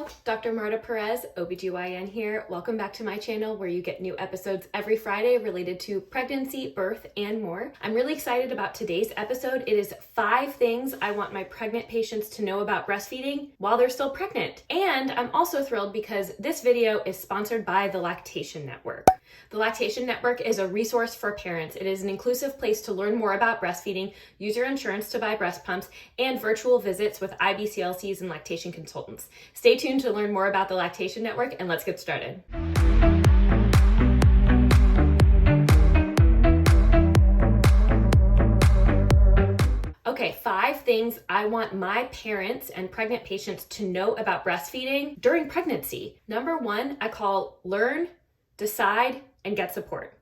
Hello, Dr. Marta Perez, OBGYN here. Welcome back to my channel where you get new episodes every Friday related to pregnancy, birth, and more. I'm really excited about today's episode. It is 5 things I want my pregnant patients to know about breastfeeding while they're still pregnant. And I'm also thrilled because this video is sponsored by the Lactation Network. The Lactation Network is a resource for parents. It is an inclusive place to learn more about breastfeeding, use your insurance to buy breast pumps, and virtual visits with IBCLCs and lactation consultants. Stay tuned to learn more about the Lactation Network, and let's get started. Okay, 5 things I want my parents and pregnant patients to know about breastfeeding during pregnancy. Number 1, I call learn, decide, and get support.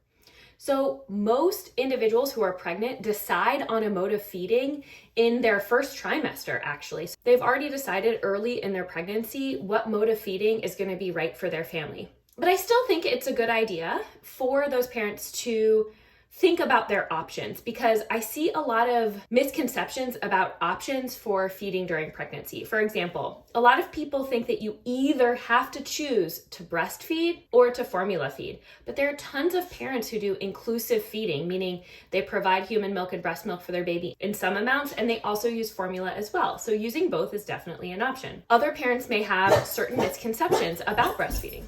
So most individuals who are pregnant decide on a mode of feeding in their first trimester, actually. So they've already decided early in their pregnancy what mode of feeding is going to be right for their family. But I still think it's a good idea for those parents to think about their options, because I see a lot of misconceptions about options for feeding during pregnancy. For example, a lot of people think that you either have to choose to breastfeed or to formula feed, but there are tons of parents who do inclusive feeding, meaning they provide human milk and breast milk for their baby in some amounts, and they also use formula as well. So using both is definitely an option. Other parents may have certain misconceptions about breastfeeding.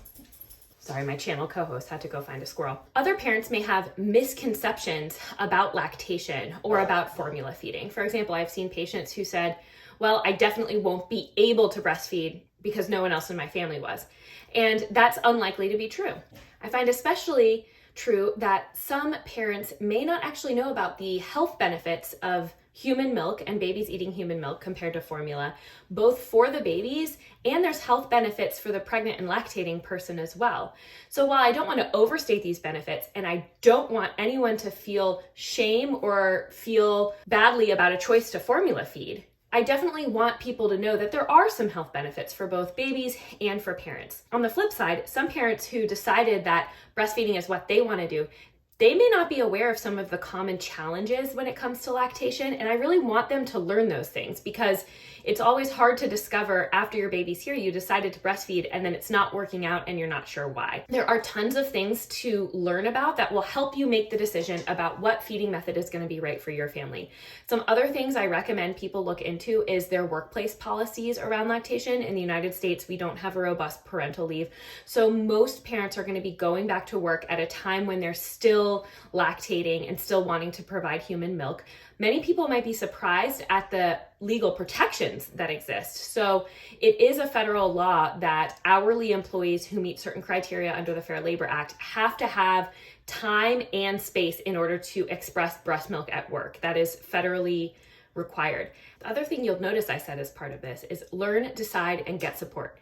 Sorry, my channel co-host had to go find a squirrel. Other parents may have misconceptions about lactation or about formula feeding. For example, I've seen patients who said, well, I definitely won't be able to breastfeed because no one else in my family was. And that's unlikely to be true. I find especially true that some parents may not actually know about the health benefits of human milk and babies eating human milk compared to formula, both for the babies, and there's health benefits for the pregnant and lactating person as well. So while I don't want to overstate these benefits, and I don't want anyone to feel shame or feel badly about a choice to formula feed, I definitely want people to know that there are some health benefits for both babies and for parents. On the flip side, some parents who decided that breastfeeding is what they want to do, they may not be aware of some of the common challenges when it comes to lactation, and I really want them to learn those things, because it's always hard to discover after your baby's here, you decided to breastfeed and then it's not working out and you're not sure why. There are tons of things to learn about that will help you make the decision about what feeding method is going to be right for your family. Some other things I recommend people look into is their workplace policies around lactation. In the United States, we don't have a robust parental leave, so most parents are going to be going back to work at a time when they're still lactating and still wanting to provide human milk. Many people might be surprised at the legal protections that exist. So it is a federal law that hourly employees who meet certain criteria under the Fair Labor Act have to have time and space in order to express breast milk at work. That is federally required. The other thing you'll notice I said as part of this is learn, decide, and get support.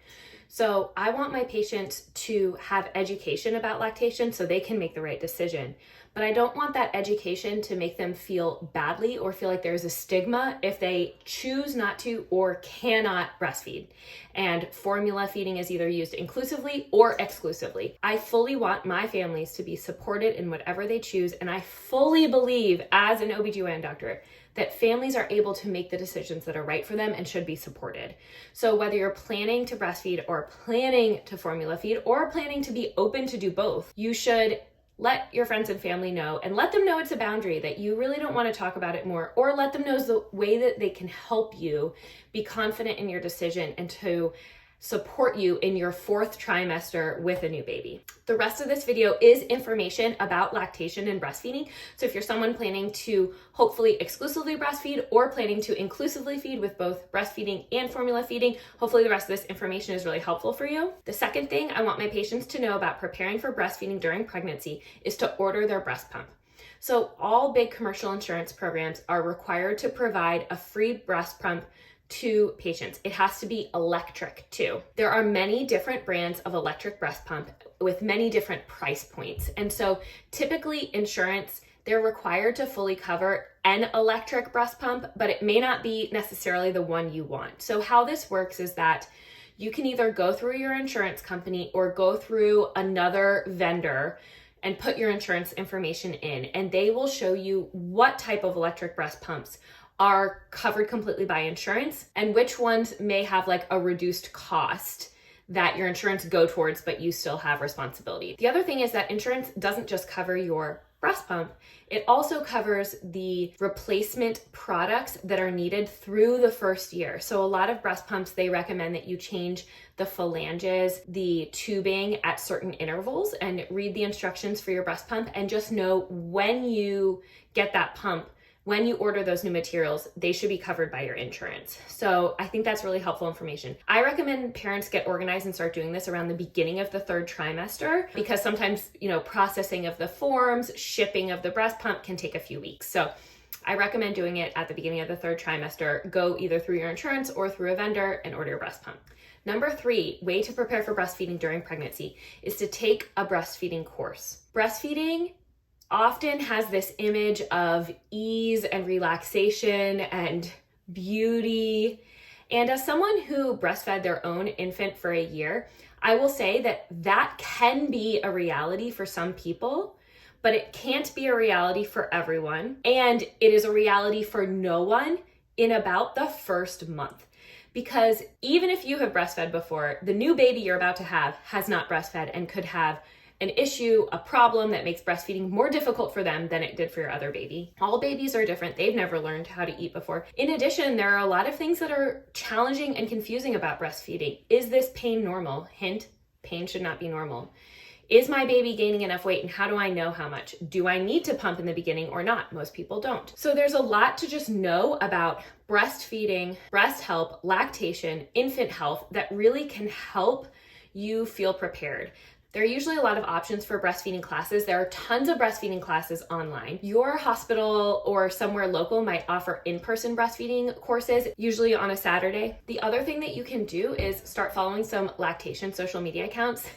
So I want my patients to have education about lactation so they can make the right decision. But I don't want that education to make them feel badly or feel like there's a stigma if they choose not to or cannot breastfeed. And formula feeding is either used inclusively or exclusively. I fully want my families to be supported in whatever they choose, and I fully believe as an OBGYN doctor that families are able to make the decisions that are right for them and should be supported. So whether you're planning to breastfeed or planning to formula feed or planning to be open to do both, you should let your friends and family know, and let them know it's a boundary, that you really don't want to talk about it more, or let them know the way that they can help you be confident in your decision and to support you in your 4th trimester with a new baby. The rest of this video is information about lactation and breastfeeding. So if you're someone planning to hopefully exclusively breastfeed or planning to inclusively feed with both breastfeeding and formula feeding, hopefully the rest of this information is really helpful for you. The second thing I want my patients to know about preparing for breastfeeding during pregnancy is to order their breast pump. So all big commercial insurance programs are required to provide a free breast pump to patients. It has to be electric too. There are many different brands of electric breast pump with many different price points. And so typically insurance, they're required to fully cover an electric breast pump, but it may not be necessarily the one you want. So how this works is that you can either go through your insurance company or go through another vendor and put your insurance information in, and they will show you what type of electric breast pumps are covered completely by insurance and which ones may have like a reduced cost that your insurance go towards, but you still have responsibility. The other thing is that insurance doesn't just cover your breast pump, it also covers the replacement products that are needed through the first year. So a lot of breast pumps, they recommend that you change the phalanges, the tubing at certain intervals, and read the instructions for your breast pump and just know when you get that pump, when you order those new materials, they should be covered by your insurance. So I think that's really helpful information. I recommend parents get organized and start doing this around the beginning of the third trimester, because sometimes, processing of the forms, shipping of the breast pump can take a few weeks. So I recommend doing it at the beginning of the third trimester. Go either through your insurance or through a vendor and order your breast pump. Number 3, way to prepare for breastfeeding during pregnancy is to take a breastfeeding course. Breastfeeding often has this image of ease and relaxation and beauty. And as someone who breastfed their own infant for a year, I will say that that can be a reality for some people, but it can't be a reality for everyone. And it is a reality for no one in about the first month. Because even if you have breastfed before, the new baby you're about to have has not breastfed and could have an issue, a problem that makes breastfeeding more difficult for them than it did for your other baby. All babies are different. They've never learned how to eat before. In addition, there are a lot of things that are challenging and confusing about breastfeeding. Is this pain normal? Hint, pain should not be normal. Is my baby gaining enough weight, and how do I know how much? Do I need to pump in the beginning or not? Most people don't. So there's a lot to just know about breastfeeding, breast help, lactation, infant health that really can help you feel prepared. There are usually a lot of options for breastfeeding classes. There are tons of breastfeeding classes online. Your hospital or somewhere local might offer in-person breastfeeding courses, usually on a Saturday. The other thing that you can do is start following some lactation social media accounts.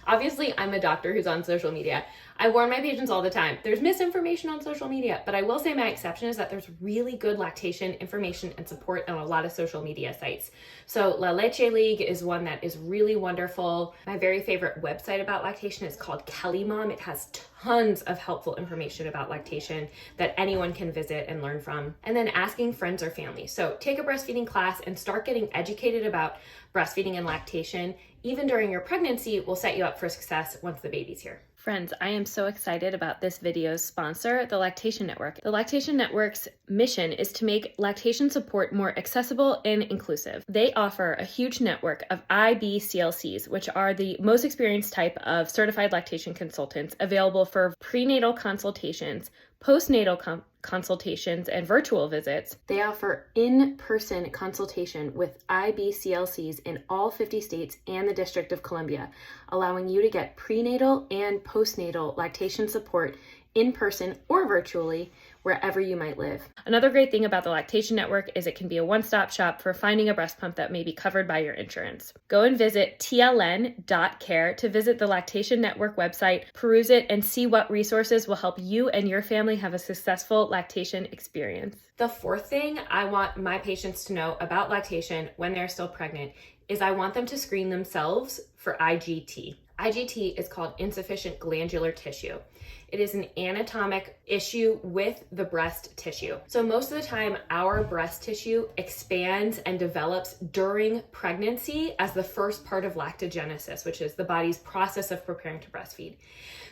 Obviously, I'm a doctor who's on social media. I warn my patients all the time, there's misinformation on social media, but I will say my exception is that there's really good lactation information and support on a lot of social media sites. So La Leche League is one that is really wonderful. My very favorite website about lactation is called Kelly Mom. It has tons of helpful information about lactation that anyone can visit and learn from. And then asking friends or family. So take a breastfeeding class and start getting educated about breastfeeding and lactation, even during your pregnancy, will set you up for success once the baby's here. Friends, I am so excited about this video's sponsor, the Lactation Network. The Lactation Network's mission is to make lactation support more accessible and inclusive. They offer a huge network of IBCLCs, which are the most experienced type of certified lactation consultants available for prenatal consultations, postnatal consultations, and virtual visits. They offer in-person consultation with IBCLCs in all 50 states and the District of Columbia, allowing you to get prenatal and postnatal lactation support in person or virtually, wherever you might live. Another great thing about the Lactation Network is it can be a one-stop shop for finding a breast pump that may be covered by your insurance. Go and visit tln.care to visit the Lactation Network website, peruse it, and see what resources will help you and your family have a successful lactation experience. The fourth thing I want my patients to know about lactation when they're still pregnant is I want them to screen themselves for IGT. IGT is called insufficient glandular tissue. It is an anatomic issue with the breast tissue. So most of the time, our breast tissue expands and develops during pregnancy as the first part of lactogenesis, which is the body's process of preparing to breastfeed.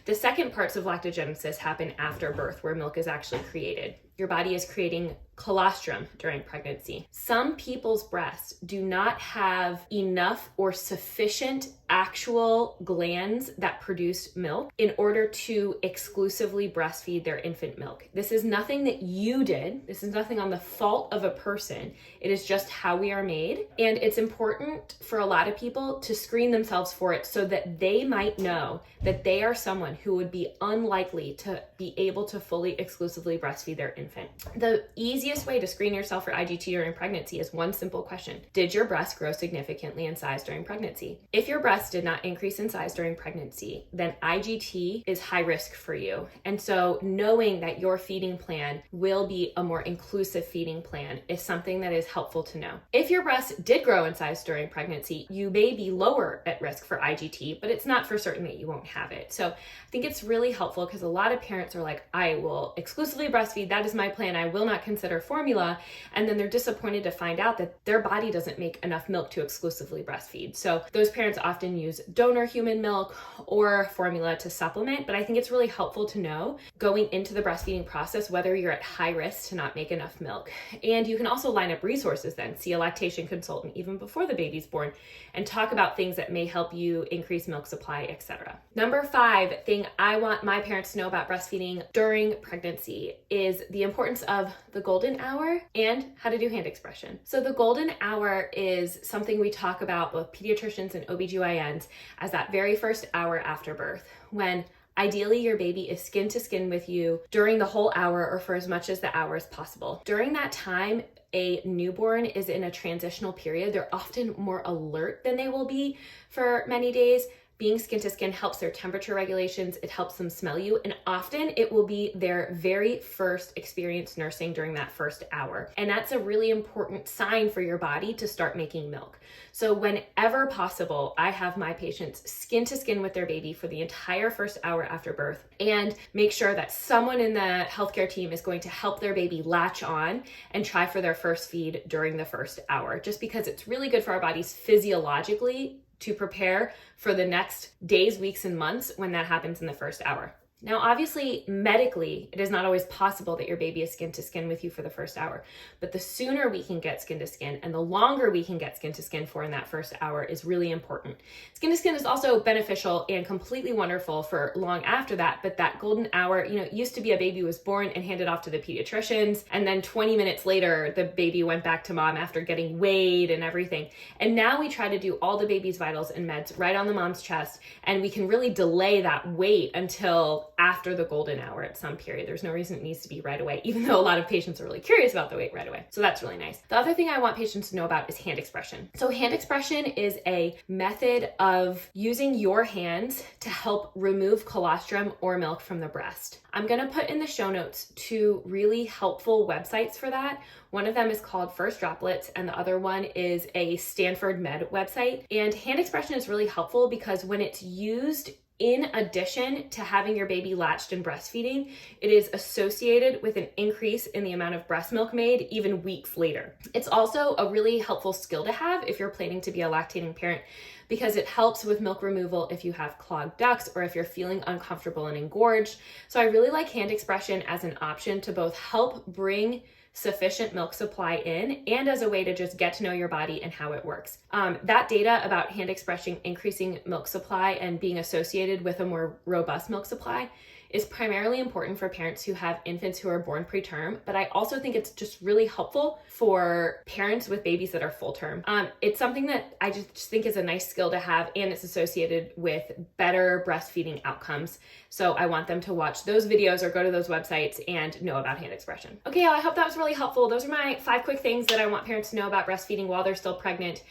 The second parts of lactogenesis happen after birth, where milk is actually created. Your body is creating colostrum during pregnancy. Some people's breasts do not have enough or sufficient actual glands that produce milk in order to exclusively breastfeed their infant milk. This is nothing that you did. This is nothing on the fault of a person. It is just how we are made. And it's important for a lot of people to screen themselves for it so that they might know that they are someone who would be unlikely to be able to fully exclusively breastfeed their infant. The easiest way to screen yourself for IGT during pregnancy is one simple question. Did your breast grow significantly in size during pregnancy? If your breast did not increase in size during pregnancy, then IGT is high risk for you. And so knowing that your feeding plan will be a more inclusive feeding plan is something that is helpful to know. If your breast did grow in size during pregnancy, you may be lower at risk for IGT, but it's not for certain that you won't have it. So I think it's really helpful because a lot of parents are like, I will exclusively breastfeed. That is my plan. I will not consider formula. And then they're disappointed to find out that their body doesn't make enough milk to exclusively breastfeed. So those parents often use donor human milk or formula to supplement. But I think it's really helpful to know going into the breastfeeding process whether you're at high risk to not make enough milk. And you can also line up resources then, see a lactation consultant even before the baby's born, and talk about things that may help you increase milk supply, etc. Number 5 thing I want my parents to know about breastfeeding during pregnancy is the importance of the golden hour and how to do hand expression. So the golden hour is something we talk about, both pediatricians and OBGYNs, as that very first hour after birth, when ideally your baby is skin to skin with you during the whole hour or for as much as the hour as possible. During that time, a newborn is in a transitional period. They're often more alert than they will be for many days. Being skin to skin helps their temperature regulations. It helps them smell you. And often it will be their very first experience nursing during that first hour. And that's a really important sign for your body to start making milk. So whenever possible, I have my patients skin to skin with their baby for the entire first hour after birth and make sure that someone in the healthcare team is going to help their baby latch on and try for their first feed during the first hour, just because it's really good for our bodies physiologically to prepare for the next days, weeks, and months when that happens in the first hour. Now, obviously, medically, it is not always possible that your baby is skin to skin with you for the first hour, but the sooner we can get skin to skin and the longer we can get skin to skin for in that first hour is really important. Skin to skin is also beneficial and completely wonderful for long after that, but that golden hour, it used to be a baby was born and handed off to the pediatricians, and then 20 minutes later, the baby went back to mom after getting weighed and everything. And now we try to do all the baby's vitals and meds right on the mom's chest, and we can really delay that wait until after the golden hour at some period. There's no reason it needs to be right away, even though a lot of patients are really curious about the weight right away. So that's really nice. The other thing I want patients to know about is hand expression. So hand expression is a method of using your hands to help remove colostrum or milk from the breast. I'm going to put in the show notes 2 really helpful websites for that. One of them is called First Droplets, and the other one is a Stanford Med website. And hand expression is really helpful because when it's used in addition to having your baby latched and breastfeeding, it is associated with an increase in the amount of breast milk made even weeks later. It's also a really helpful skill to have if you're planning to be a lactating parent, because it helps with milk removal if you have clogged ducts or if you're feeling uncomfortable and engorged. So I really like hand expression as an option to both help bring sufficient milk supply in and as a way to just get to know your body and how it works. That data about hand expression increasing milk supply and being associated with a more robust milk supply is primarily important for parents who have infants who are born preterm, but I also think it's just really helpful for parents with babies that are full term. It's something that I just think is a nice skill to have, and it's associated with better breastfeeding outcomes. So I want them to watch those videos or go to those websites and know about hand expression. Okay, y'all, I hope that was really helpful. Those are my 5 quick things that I want parents to know about breastfeeding while they're still pregnant.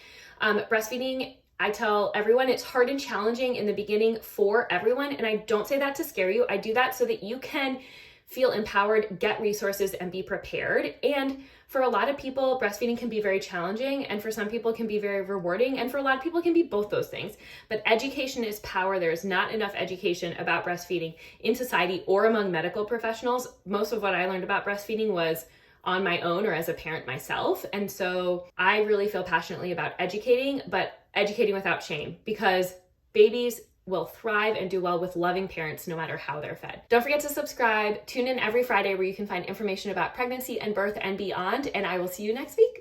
Breastfeeding, I tell everyone it's hard and challenging in the beginning for everyone. And I don't say that to scare you. I do that so that you can feel empowered, get resources, and be prepared. And for a lot of people, breastfeeding can be very challenging, and for some people it can be very rewarding, and for a lot of people it can be both those things. But education is power. There is not enough education about breastfeeding in society or among medical professionals. Most of what I learned about breastfeeding was on my own or as a parent myself. And so I really feel passionately about educating, but educating without shame, because babies will thrive and do well with loving parents no matter how they're fed. Don't forget to subscribe. Tune in every Friday where you can find information about pregnancy and birth and beyond, and I will see you next week.